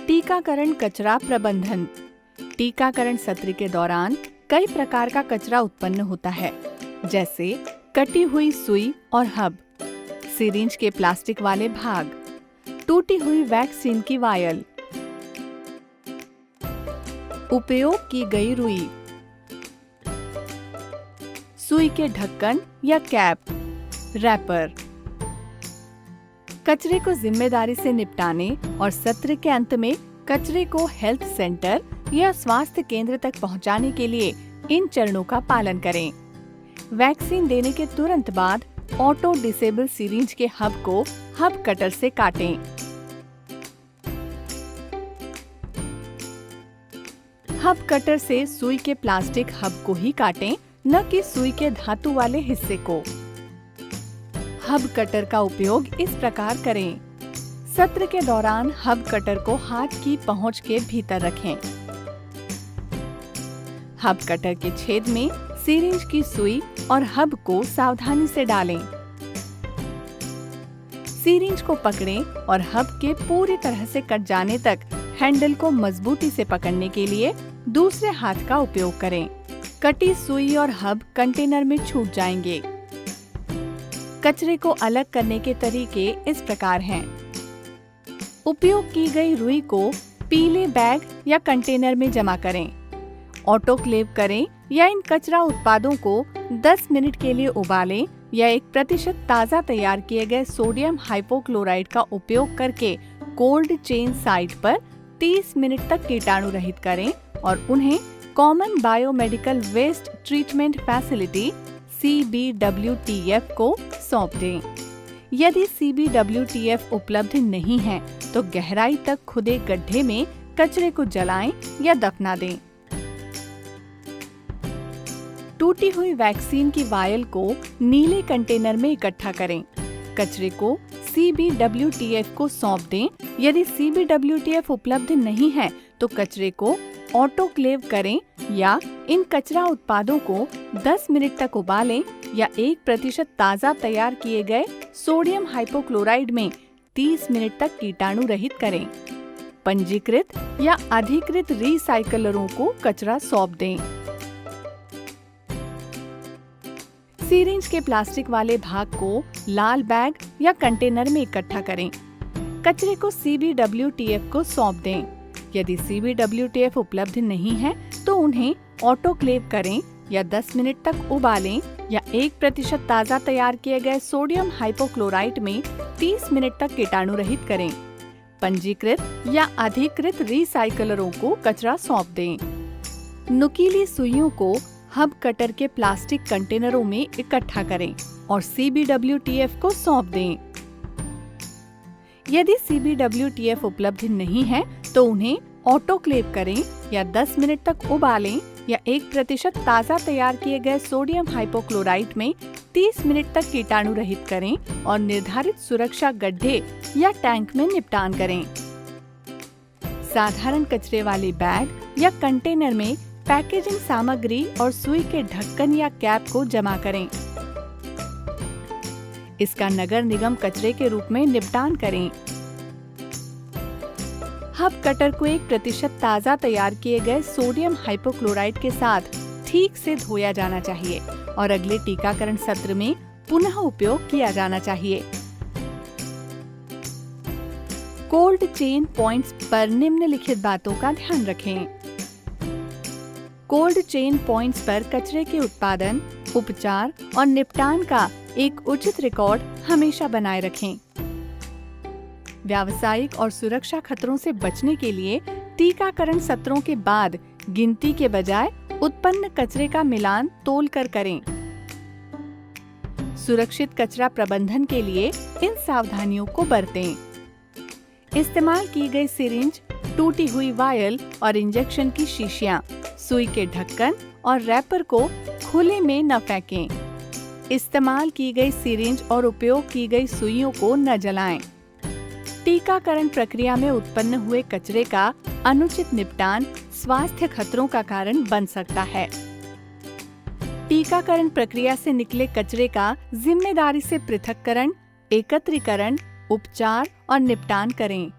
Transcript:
टीकाकरण कचरा प्रबंधन। टीकाकरण सत्र के दौरान कई प्रकार का कचरा उत्पन्न होता है, जैसे कटी हुई सुई और हब, सिरिंज के प्लास्टिक वाले भाग, टूटी हुई वैक्सीन की वायल, उपयोग की गई रुई, सुई के ढक्कन या कैप, रैपर। कचरे को जिम्मेदारी से निपटाने और सत्र के अंत में कचरे को हेल्थ सेंटर या स्वास्थ्य केंद्र तक पहुंचाने के लिए इन चरणों का पालन करें। वैक्सीन देने के तुरंत बाद ऑटो डिसेबल सिरिंज के हब को हब कटर से काटें। हब कटर से सुई के प्लास्टिक हब को ही काटें, न कि सुई के धातु वाले हिस्से को। हब कटर का उपयोग इस प्रकार करें। सत्र के दौरान हब कटर को हाथ की पहुंच के भीतर रखें। हब कटर के छेद में सिरिंज की सुई और हब को सावधानी से डालें। सिरिंज को पकड़ें और हब के पूरी तरह से कट जाने तक हैंडल को मजबूती से पकड़ने के लिए दूसरे हाथ का उपयोग करें। कटी सुई और हब कंटेनर में छूट जाएंगे। कचरे को अलग करने के तरीके इस प्रकार हैं। उपयोग की गई रुई को पीले बैग या कंटेनर में जमा करें। ऑटोक्लेव करें या इन कचरा उत्पादों को 10 मिनट के लिए उबालें या 1% ताज़ा तैयार किए गए सोडियम हाइपोक्लोराइड का उपयोग करके कोल्ड चेन साइट पर 30 मिनट तक कीटाणु रहित करें और उन्हें common biomedical waste treatment facility CBWTF को सौंप दें। यदि CBWTF उपलब्ध नहीं है तो गहराई तक खुदे गड्ढे में कचरे को जलाएं या दफना दें। टूटी हुई वैक्सीन की वायल को नीले कंटेनर में इकट्ठा करें। कचरे को CBWTF को सौंप दें। यदि CBWTF उपलब्ध नहीं है तो कचरे को ऑटोक्लेव करें या इन कचरा उत्पादों को 10 मिनट तक उबालें या 1% ताज़ा तैयार किए गए सोडियम हाइपोक्लोराइड में 30 मिनट तक कीटाणु रहित करें। पंजीकृत या अधिकृत रिसाइकलरों को कचरा सौंप दें। सिरिंज के प्लास्टिक वाले भाग को लाल बैग या कंटेनर में इकट्ठा करें। कचरे को CBWTF को सौंप दें। यदि CBWTF उपलब्ध नहीं है तो उन्हें ऑटोक्लेव करें या 10 मिनट तक उबालें या 1% ताज़ा तैयार किए गए सोडियम हाइपोक्लोराइड में 30 मिनट तक कीटाणु रहित करें। पंजीकृत या अधिकृत रिसाइकलरों को कचरा सौंप दें। नुकीली सुइयों को हब कटर के प्लास्टिक कंटेनरों में इकट्ठा करें और CBWTF को सौंप दें। यदि CBWTF उपलब्ध नहीं है तो उन्हें ऑटोक्लेव करें या 10 मिनट तक उबालें या 1% ताज़ा तैयार किए गए सोडियम हाइपोक्लोराइड में 30 मिनट तक कीटाणु रहित करें और निर्धारित सुरक्षा गड्ढे या टैंक में निपटान करें। साधारण कचरे वाले बैग या कंटेनर में पैकेजिंग सामग्री और सुई के ढक्कन या कैप को जमा करें। इसका नगर निगम कचरे के रूप में निपटान करें। हब कटर को 1% ताज़ा तैयार किए गए सोडियम हाइपोक्लोराइड के साथ ठीक से धोया जाना चाहिए और अगले टीकाकरण सत्र में पुनः उपयोग किया जाना चाहिए। कोल्ड चेन पॉइंट्स पर निम्नलिखित बातों का ध्यान रखें। कोल्ड चेन पॉइंट्स पर कचरे के उत्पादन, उपचार और निपटान का एक उचित रिकॉर्ड हमेशा बनाए रखें। व्यावसायिक और सुरक्षा खतरों से बचने के लिए टीकाकरण सत्रों के बाद गिनती के बजाय उत्पन्न कचरे का मिलान तोल कर करें। सुरक्षित कचरा प्रबंधन के लिए इन सावधानियों को बरतें। इस्तेमाल की गई सिरिंज, टूटी हुई वायल और इंजेक्शन की शीशियां, सुई के ढक्कन और रैपर को खुले में न फेंकें। इस्तेमाल की गई सिरिंज और उपयोग की गई सुइयों को न जलाएं। टीकाकरण प्रक्रिया में उत्पन्न हुए कचरे का अनुचित निपटान स्वास्थ्य खतरों का कारण बन सकता है। टीकाकरण प्रक्रिया से निकले कचरे का जिम्मेदारी से पृथक्करण, एकत्रीकरण, उपचार और निपटान करें।